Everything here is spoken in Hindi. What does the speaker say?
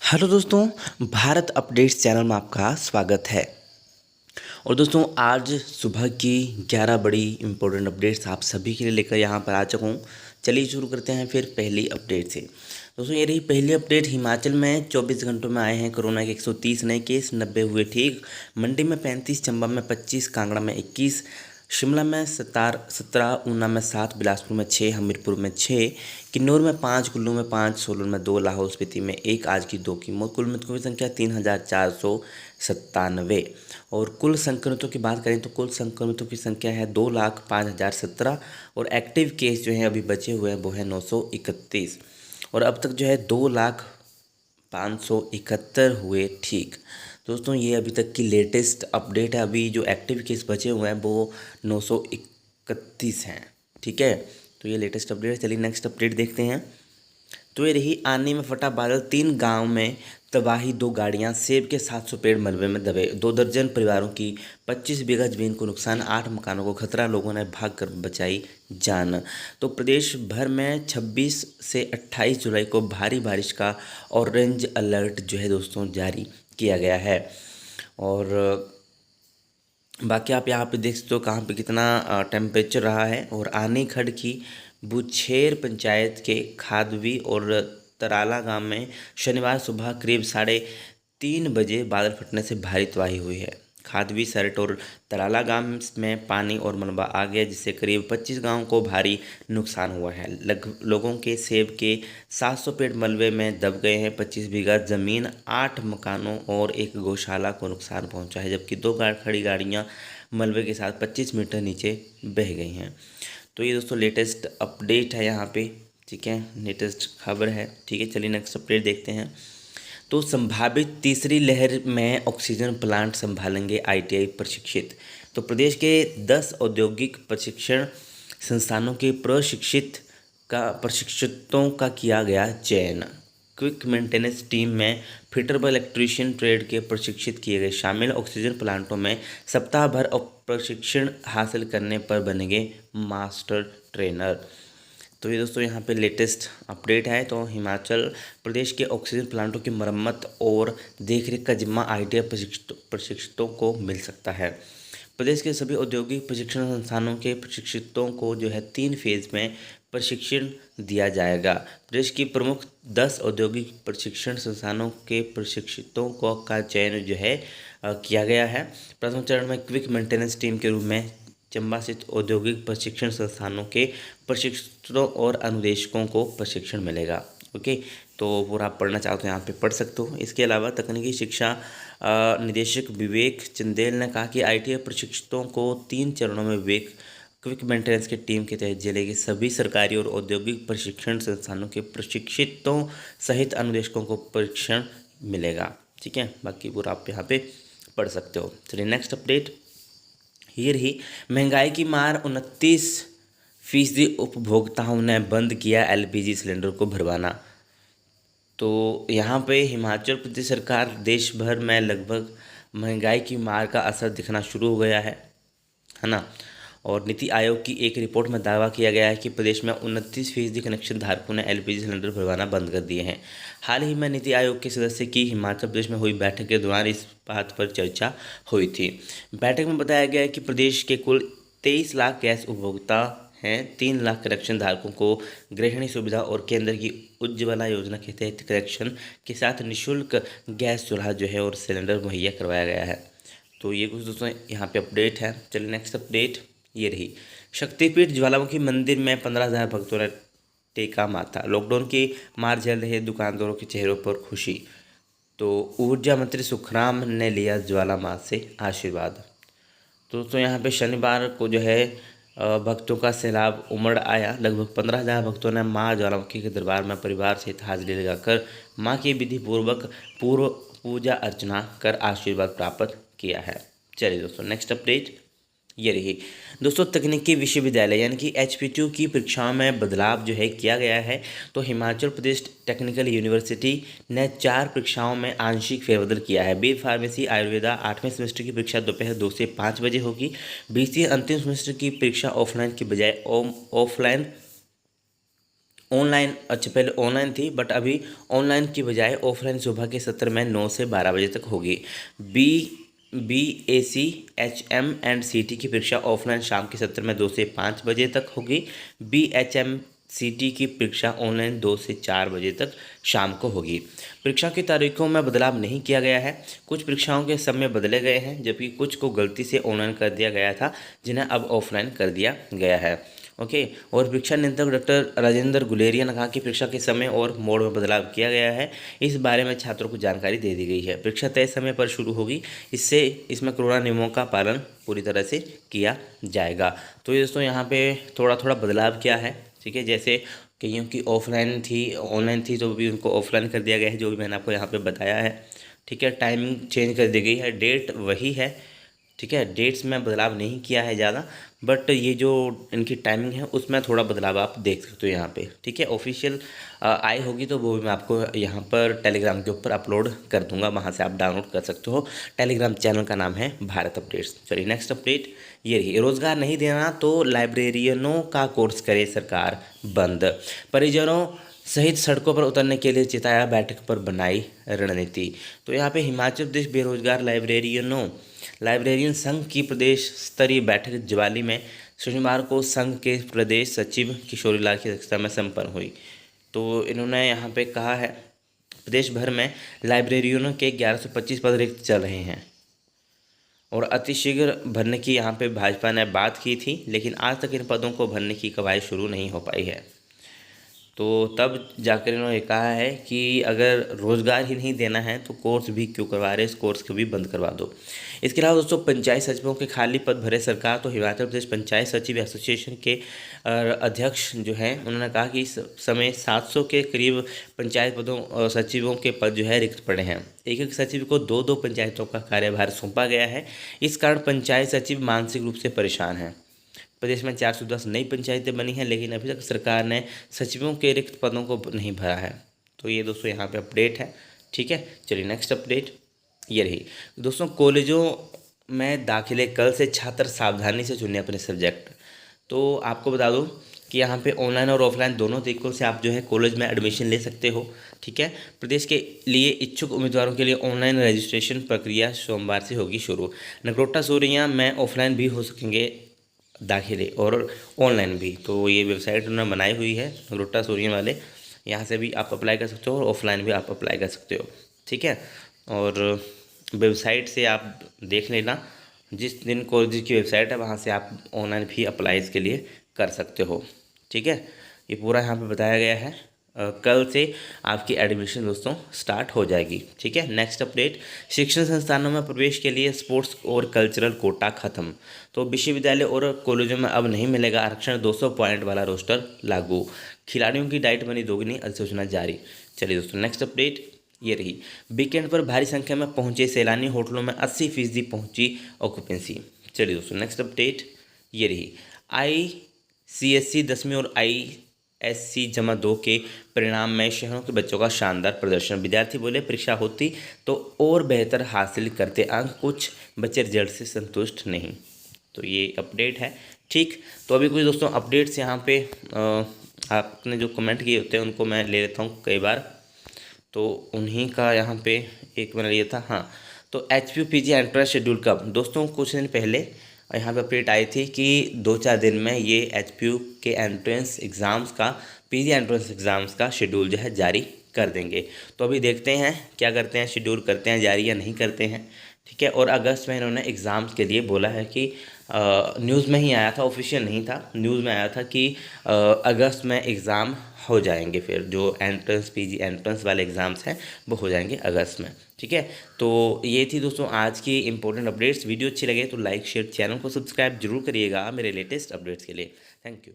हेलो दोस्तों, भारत अपडेट्स चैनल में आपका स्वागत है। और दोस्तों आज सुबह की 11 बड़ी इम्पोर्टेंट अपडेट्स आप सभी के लिए लेकर यहाँ पर आ चुका हूँ। चलिए शुरू करते हैं फिर पहली अपडेट से। दोस्तों ये रही पहली अपडेट। हिमाचल में 24 घंटों में आए हैं कोरोना के 130 नए केस, 90 हुए ठीक। मंडी में 35, चंबा में 25, कांगड़ा में 21, शिमला में 17, ऊना में 7, बिलासपुर में 6, हमीरपुर में 6, किन्नौर में 5, कुल्लू में 5, सोलन में 2, लाहौल स्पीति में 1, आज की 2 की मौत। कुल मृतकों की संख्या 3,497। और कुल संक्रमितों की बात करें तो कुल संक्रमितों की संख्या है 2,05,017। और एक्टिव केस जो हैं अभी बचे हुए हैं वो है 931। और अब तक जो है 2,05,71 हुए ठीक। दोस्तों ये अभी तक की लेटेस्ट अपडेट है। अभी जो एक्टिव केस बचे हुए हैं वो 931 हैं। ठीक है, तो ये लेटेस्ट अपडेट है। चलिए नेक्स्ट अपडेट देखते हैं। तो ये रही आने में फटा बादल, 3 गांव में तबाही, 2 गाड़ियां, सेब के 700 पेड़ मलबे में दबे, 2 दर्जन परिवारों की 25 बीघा जमीन को नुकसान, 8 मकानों को खतरा, लोगों ने भागकर बचाई जान। तो प्रदेश भर में 26 से 28 जुलाई को भारी बारिश का ऑरेंज अलर्ट जो है दोस्तों जारी किया गया है। और बाकी आप यहाँ पे देख सकते हो कहाँ पे कितना टेम्परेचर रहा है। और आनीखड़ की बुछेर पंचायत के खादवी और तराला गांव में शनिवार सुबह करीब 3:30 बजे बादल फटने से भारी तबाही हुई है। खादवी, सरट और तराला गांव में पानी और मलबा आ गया, जिससे करीब 25 गांवों को भारी नुकसान हुआ है। लोगों के सेब के 700 पेड़ मलबे में दब गए हैं। 25 बीघा जमीन, 8 मकानों और एक गौशाला को नुकसान पहुंचा है, जबकि 2 खड़ी गाड़ियां मलबे के साथ 25 मीटर नीचे बह गई हैं। तो ये दोस्तों लेटेस्ट अपडेट है यहाँ पे। ठीक है, लेटेस्ट खबर है। ठीक है, चलिए नेक्स्ट अपडेट देखते हैं। तो संभावित तीसरी लहर में ऑक्सीजन प्लांट संभालेंगे आईटीआई प्रशिक्षित। तो प्रदेश के 10 औद्योगिक प्रशिक्षण संस्थानों के प्रशिक्षितों का किया गया चयन। क्विक मेंटेनेंस टीम में फिटर व इलेक्ट्रीशियन ट्रेड के प्रशिक्षित किए गए शामिल। ऑक्सीजन प्लांटों में सप्ताह भर प्रशिक्षण हासिल करने पर बनेंगे मास्टर ट्रेनर। तो ये दोस्तों यहाँ पे लेटेस्ट अपडेट है। तो हिमाचल प्रदेश के ऑक्सीजन प्लांटों की मरम्मत और देखरेख का जिम्मा आईटीआई प्रशिक्षितों को मिल सकता है। प्रदेश के सभी औद्योगिक प्रशिक्षण संस्थानों के प्रशिक्षितों को जो है 3 फेज में प्रशिक्षण दिया जाएगा। प्रदेश की प्रमुख 10 औद्योगिक प्रशिक्षण संस्थानों के प्रशिक्षितों का चयन जो है किया गया है। प्रथम चरण में क्विक मेंटेनेंस टीम के रूप में चंबा स्थित औद्योगिक प्रशिक्षण संस्थानों के प्रशिक्षकों और अनुदेशकों को प्रशिक्षण मिलेगा। ओके, तो पूरा आप पढ़ना चाहो तो यहाँ पे पढ़ सकते हो। इसके अलावा तकनीकी शिक्षा निदेशक विवेक चंदेल ने कहा कि आईटीआई प्रशिक्षितों को 3 चरणों में विवेक क्विक मेंटेनेंस की टीम के तहत जिले के सभी सरकारी और औद्योगिक प्रशिक्षण संस्थानों के प्रशिक्षितों सहित अनुदेशकों को प्रशिक्षण मिलेगा। ठीक है, बाकी पूरा आप यहाँ पे पढ़ सकते हो। चलिए नेक्स्ट अपडेट ये रही। महंगाई की मार, 29% उपभोक्ताओं ने बंद किया एलपीजी सिलेंडर को भरवाना। तो यहाँ पे हिमाचल प्रदेश सरकार देश भर में लगभग महंगाई की मार का असर दिखना शुरू हो गया है ना। और नीति आयोग की एक रिपोर्ट में दावा किया गया है कि प्रदेश में 29% कनेक्शन धारकों ने एलपीजी सिलेंडर भरवाना बंद कर दिए हैं। हाल ही में नीति आयोग के सदस्य की हिमाचल प्रदेश में हुई बैठक के दौरान इस बात पर चर्चा हुई थी। बैठक में बताया गया है कि प्रदेश के कुल 23 लाख गैस उपभोक्ता हैं। 3 लाख कनेक्शन धारकों को गृहिणी सुविधा और केंद्र की उज्ज्वला योजना के तहत कनेक्शन के साथ निःशुल्क गैस चूल्हा जो है और सिलेंडर मुहैया करवाया गया है। तो ये कुछ दोस्तों यहाँ पे अपडेट है। चलिए नेक्स्ट अपडेट ये रही। शक्तिपीठ ज्वालामुखी मंदिर में 15,000 भक्तों ने टेका माथा। लॉकडाउन की मार झेल रहे दुकानदारों के चेहरों पर खुशी। तो ऊर्जा मंत्री सुखराम ने लिया ज्वाला माँ से आशीर्वाद। तो दोस्तों यहाँ पे शनिवार को जो है भक्तों का सैलाब उमड़ आया। लगभग 15,000 भक्तों ने माँ ज्वालामुखी के दरबार में परिवार सहित हाजिरी लगाकर माँ की विधि पूर्वक पूर्व पूजा अर्चना कर आशीर्वाद प्राप्त किया है। चलिए दोस्तों नेक्स्ट अपडेट ये रही। दोस्तों तकनीकी विश्वविद्यालय यानी कि एचपीयू की परीक्षाओं में बदलाव जो है किया गया है। तो हिमाचल प्रदेश टेक्निकल यूनिवर्सिटी ने 4 परीक्षाओं में आंशिक फेरबदल किया है। बी फार्मेसी आयुर्वेदा 8वें सेमेस्टर की परीक्षा दोपहर 2 से 5 बजे होगी। बीसीए अंतिम सेमेस्टर की परीक्षा ऑफलाइन की बजाय ऑफलाइन ऑनलाइन, अच्छा पहले ऑनलाइन थी बट अभी ऑनलाइन की बजाय ऑफलाइन सुबह के सत्र में 9 से 12 बजे तक होगी। B BAC HM and CT की परीक्षा ऑफलाइन शाम के सत्र में 2 से 5 बजे तक होगी। BHM CT की परीक्षा ऑनलाइन 2 से 4 बजे तक शाम को होगी। परीक्षा की तारीखों में बदलाव नहीं किया गया है। कुछ परीक्षाओं के समय बदले गए हैं, जबकि कुछ को गलती से ऑनलाइन कर दिया गया था, जिन्हें अब ऑफलाइन कर दिया गया है। ओके। और परीक्षा नियंत्रक डॉक्टर राजेंद्र गुलेरिया ने कहा कि परीक्षा के समय और मोड में बदलाव किया गया है। इस बारे में छात्रों को जानकारी दे दी गई है। परीक्षा तय समय पर शुरू होगी। इसमें कोरोना नियमों का पालन पूरी तरह से किया जाएगा। तो ये दोस्तों यहाँ पे थोड़ा थोड़ा बदलाव किया है, ठीक है। जैसे कईयों की ऑफलाइन थी, ऑनलाइन थी, तो भी उनको ऑफलाइन कर दिया गया है, जो भी मैंने आपको यहाँ पे बताया है, ठीक है। टाइमिंग चेंज कर दी गई है, डेट वही है, ठीक है। डेट्स में बदलाव नहीं किया है ज़्यादा, बट ये जो इनकी टाइमिंग है उसमें थोड़ा बदलाव आप देख सकते हो यहाँ पे, ठीक है। ऑफिशियल आई होगी तो वो भी मैं आपको यहाँ पर टेलीग्राम के ऊपर अपलोड कर दूंगा, वहाँ से आप डाउनलोड कर सकते हो। टेलीग्राम चैनल का नाम है भारत अपडेट्स। चलिए नेक्स्ट अपडेट ये रही, रोजगार नहीं देना तो लाइब्रेरियनों का कोर्स करे सरकार बंद। परिजनों सहित सड़कों पर उतरने के लिए चिताया, बैठक पर बनाई रणनीति। तो यहाँ पे हिमाचल प्रदेश बेरोजगार लाइब्रेरियन संघ की प्रदेश स्तरीय बैठक ज्वाली में शनिवार को संघ के प्रदेश सचिव किशोरी लाल की अध्यक्षता में संपन्न हुई। तो इन्होंने यहाँ पे कहा है प्रदेश भर में लाइब्रेरियनों के 1125 पद रिक्त चल रहे हैं और अतिशीघ्र भरने की यहाँ पे भाजपा ने बात की थी, लेकिन आज तक इन पदों को भरने की कवायद शुरू नहीं हो पाई है। तो तब जाकर इन्होंने कहा है कि अगर रोज़गार ही नहीं देना है तो कोर्स भी क्यों करवा रहे, इस कोर्स को भी बंद करवा दो। इसके अलावा दोस्तों पंचायत सचिवों के खाली पद भरे सरकार। तो हिमाचल प्रदेश पंचायत सचिव एसोसिएशन के अध्यक्ष जो हैं उन्होंने कहा कि इस समय 700 के करीब पंचायत पदों सचिवों के पद जो है रिक्त पड़े हैं। एक एक सचिव को 2-2 पंचायतों का कार्यभार सौंपा गया है। इस कारण पंचायत सचिव मानसिक रूप से परेशान हैं। प्रदेश में 410 नई पंचायतें बनी हैं, लेकिन अभी तक सरकार ने सचिवों के रिक्त पदों को नहीं भरा है। तो ये दोस्तों यहाँ पे अपडेट है, ठीक है। चलिए नेक्स्ट अपडेट ये रही दोस्तों, कॉलेजों में दाखिले कल से छात्र सावधानी से चुने अपने सब्जेक्ट। तो आपको बता दूं कि यहाँ पे ऑनलाइन और ऑफलाइन दोनों तरीक़ों से आप जो है कॉलेज में एडमिशन ले सकते हो, ठीक है। प्रदेश के लिए इच्छुक उम्मीदवारों के लिए ऑनलाइन रजिस्ट्रेशन प्रक्रिया सोमवार से होगी शुरू। नगरोटा सूरियाँ में ऑफलाइन भी हो सकेंगे दाखिले और ऑनलाइन भी। तो ये वेबसाइट उन्होंने बनाई हुई है नगरोटा सूरियाँ वाले, यहाँ से भी आप अप्लाई कर सकते हो और ऑफलाइन भी आप अप्लाई कर सकते हो, ठीक है। और वेबसाइट से आप देख लेना, जिस दिन कॉलेज की वेबसाइट है वहाँ से आप ऑनलाइन भी अप्लाई इसके लिए कर सकते हो, ठीक है। ये पूरा यहाँ पे बताया गया है। कल से आपकी एडमिशन दोस्तों स्टार्ट हो जाएगी, ठीक है। नेक्स्ट अपडेट, शिक्षण संस्थानों में प्रवेश के लिए स्पोर्ट्स और कल्चरल कोटा खत्म। तो विश्वविद्यालय और कॉलेजों में अब नहीं मिलेगा आरक्षण, 200 पॉइंट वाला रोस्टर लागू। खिलाड़ियों की डाइट बनी दोगुनी, अधिसूचना जारी। चलिए दोस्तों नेक्स्ट अपडेट ये रही, वीकेंड पर भारी संख्या में पहुंचे सैलानी, होटलों में 80% पहुंची ऑक्यूपेंसी। चलिए दोस्तों नेक्स्ट अपडेट ये रही, ICSE 10वीं और ISC जमा 2 के परिणाम में शहरों के बच्चों का शानदार प्रदर्शन। विद्यार्थी बोले परीक्षा होती तो और बेहतर हासिल करते अंक, कुछ बच्चे रिजल्ट से संतुष्ट नहीं। तो ये अपडेट है, ठीक। तो अभी कुछ दोस्तों अपडेट्स यहाँ पे आपने जो कमेंट किए होते हैं उनको मैं ले लेता हूँ कई बार, तो उन्हीं का यहाँ पे एक मैंने लिया था। हाँ, तो HPU PG एंट्रेंस शेड्यूल कब? दोस्तों कुछ दिन पहले यहाँ पे अपडेट आई थी कि 2-4 दिन में ये HPU के एंट्रेंस एग्ज़ाम्स का, PG एंट्रेंस एग्ज़ाम्स का शेड्यूल जो है जारी कर देंगे। तो अभी देखते हैं क्या करते हैं, शेड्यूल करते हैं जारी या नहीं करते हैं, ठीक है। और अगस्त में इन्होंने एग्ज़ाम्स के लिए बोला है कि न्यूज़ में ही आया था, ऑफिशियल नहीं था, न्यूज़ में आया था कि अगस्त में एग्ज़ाम हो जाएंगे। फिर जो एंट्रेंस PG एंट्रेंस वाले एग्ज़ाम्स हैं वो हो जाएंगे अगस्त में, ठीक है। तो ये थी दोस्तों आज की इंपॉर्टेंट अपडेट्स। वीडियो अच्छी लगे तो लाइक शेयर, चैनल को सब्सक्राइब जरूर करिएगा मेरे लेटेस्ट अपडेट्स के लिए। Thank you.